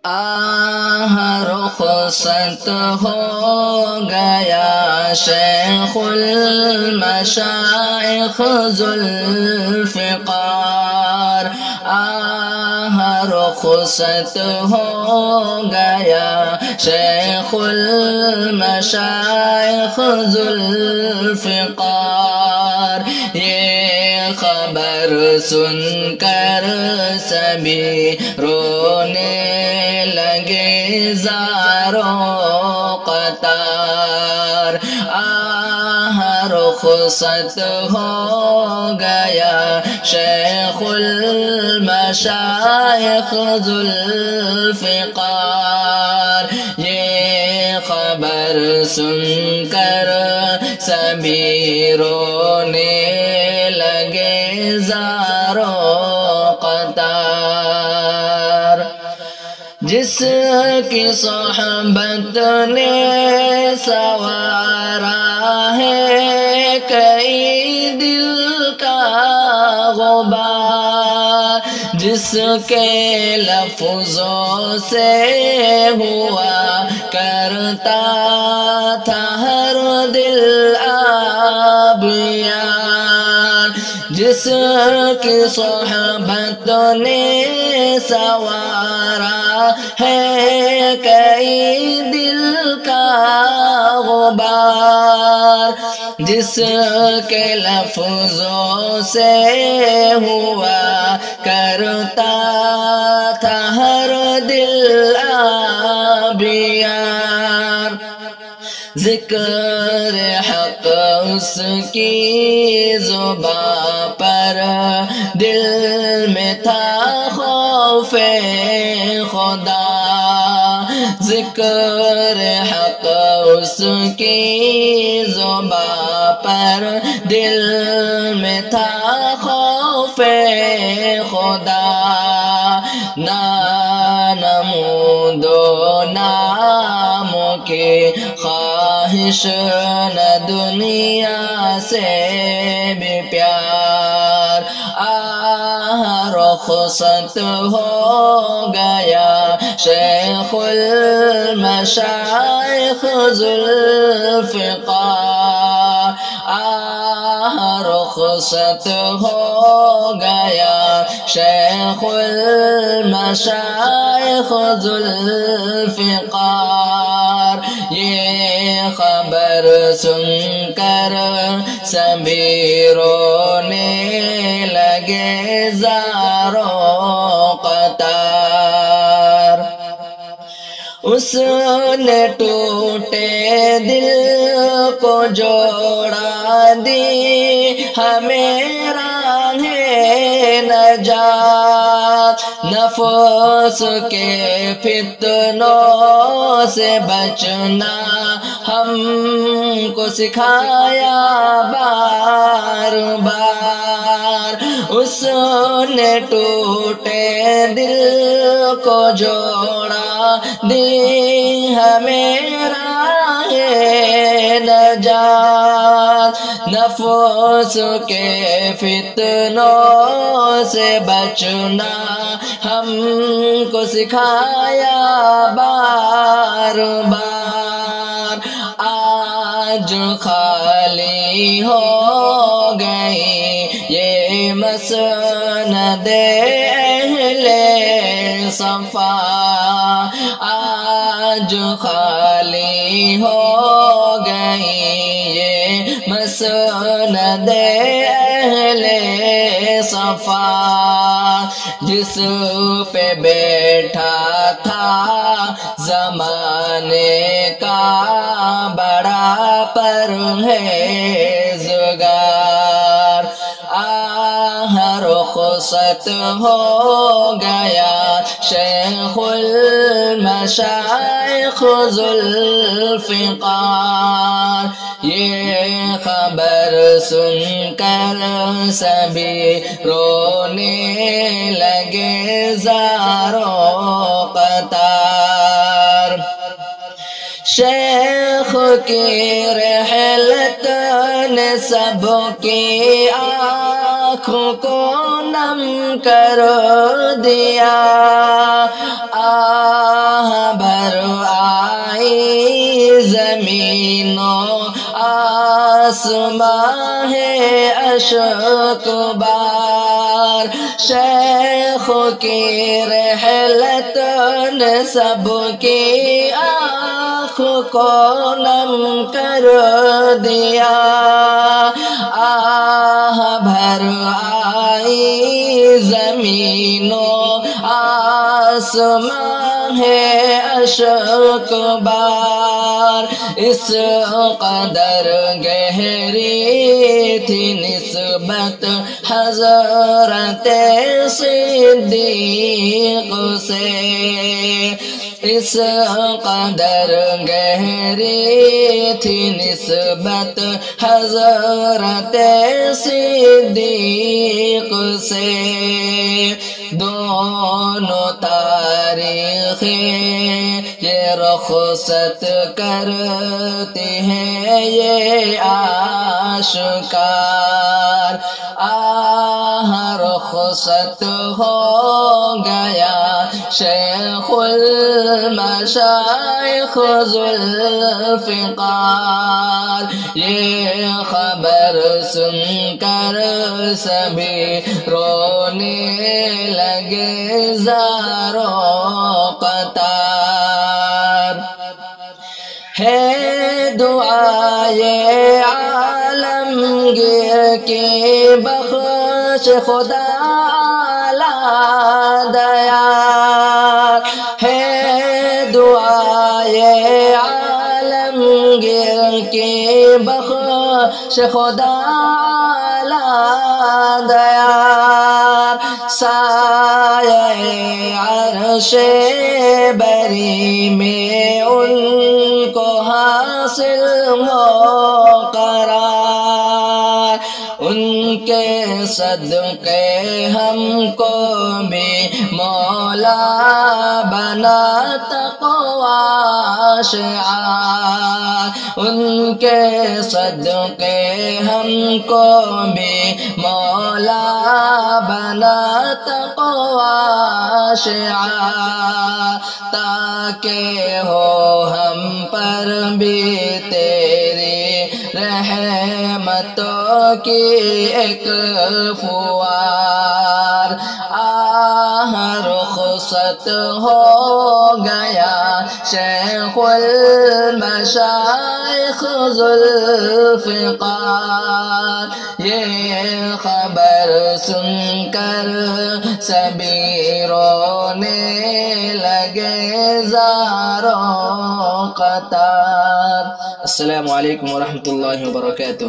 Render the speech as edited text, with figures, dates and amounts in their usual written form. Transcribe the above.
آہ رخصت ہو گیا شیخ المشائخ ذوالفقار، آہ رخصت ہو گیا شیخ المشائخ ذوالفقار، یہ خبر سن کر سبھی رونے لگے زاروں قطار، آہ رخصت ہو گیا شیخ المشائخ ذوالفقار، یہ خبر سن کر سبھی رونے لگے زاروں قطار، جس کی صحبت نے سوارا ہے کئی دل کا غبار، جس کے لفظوں سے ہوا کرتا تھا ہر دل آبیار، جس کی صحبت نے سوارا ہے کئی دل کا غبار، جس کے لفظوں سے ہوا کرتا تھا ہر دل آبیار، ذکر حق اس کی زبان پر دل میں تھا خوف خدا، ذکر حق اس کی زبان پر دل میں تھا خوف خدا، نہ نمود و ناموں کی خواہش نہ دنیا سے بھی پیار، آہ رخصت ہو گیا شیخ المشائخ ذوالفقار، آہ رخصت ہو گیا شیخ المشائخ ذوالفقار، یہ خبر سن کر سبھی رونے لگے زاروں قطار، اس نے ٹوٹے دل کو جوڑا دی ہمیں راہ نجات، نفس کے فتنوں سے بچنا ہم کو سکھایا بار بار، اس نے ٹوٹے دل کو جوڑا دی ہمیں راہ نجات، نفس کے فتنوں سے بچنا ہم کو سکھایا بار بار، آج خالی ہو گئی یہ مسند اہل صفا، آج خالی ہو گئی یہ مسند اہل صفا، جس پہ بیٹھا تھا زمانے کا بڑا پرہیزگار، آہ رخصت ہو گیا شیخ المشائخ ذوالفقار، یہ خبر سن کر سبھی رونے لگے زاروں قطار، شیخ کی رحلت نے سب کی آنکھوں کو نم کر دیا، اشک بار شیخ کی رحلت نے سب کی آنکھ کو نم کر دیا آہ بھر آئی زمین و آسمان ہے اشک بار اس قدر گہری تھی نسبت حضرت صدیق سے اس قدر گہری تھی نسبت حضرت صدیق سے دونوں تاریخیں یہ رخصت کرتے ہیں یہ آشکار آہ رخصت ہو گیا شیخ المشائخ ذوالفقار یہ خبر سن کر سبھی رونے لگے زاروں قطار ہے دعائے عالمگیر کی بخش خدا دیا ہے دعائے عالمگیر کی بخش خدا دیا سایہ عرش بری میں ان کو حاصل ہو قرار ان کے صدقے ہم کو بھی مولا بنا تقوی شعار ان کے صدقے ہم کو بھی مولا بنا تقوی شعار تاکہ ہو ہم پر بھی تیری رحمتوں کی ایک فوار آہ رخصت ہو گیا شیخ المشائخ ذوالفقار یہ خبر سن کر سبھی رونے لگے زاروں قطار۔ السلام علیکم ورحمۃ اللہ وبرکاتہ۔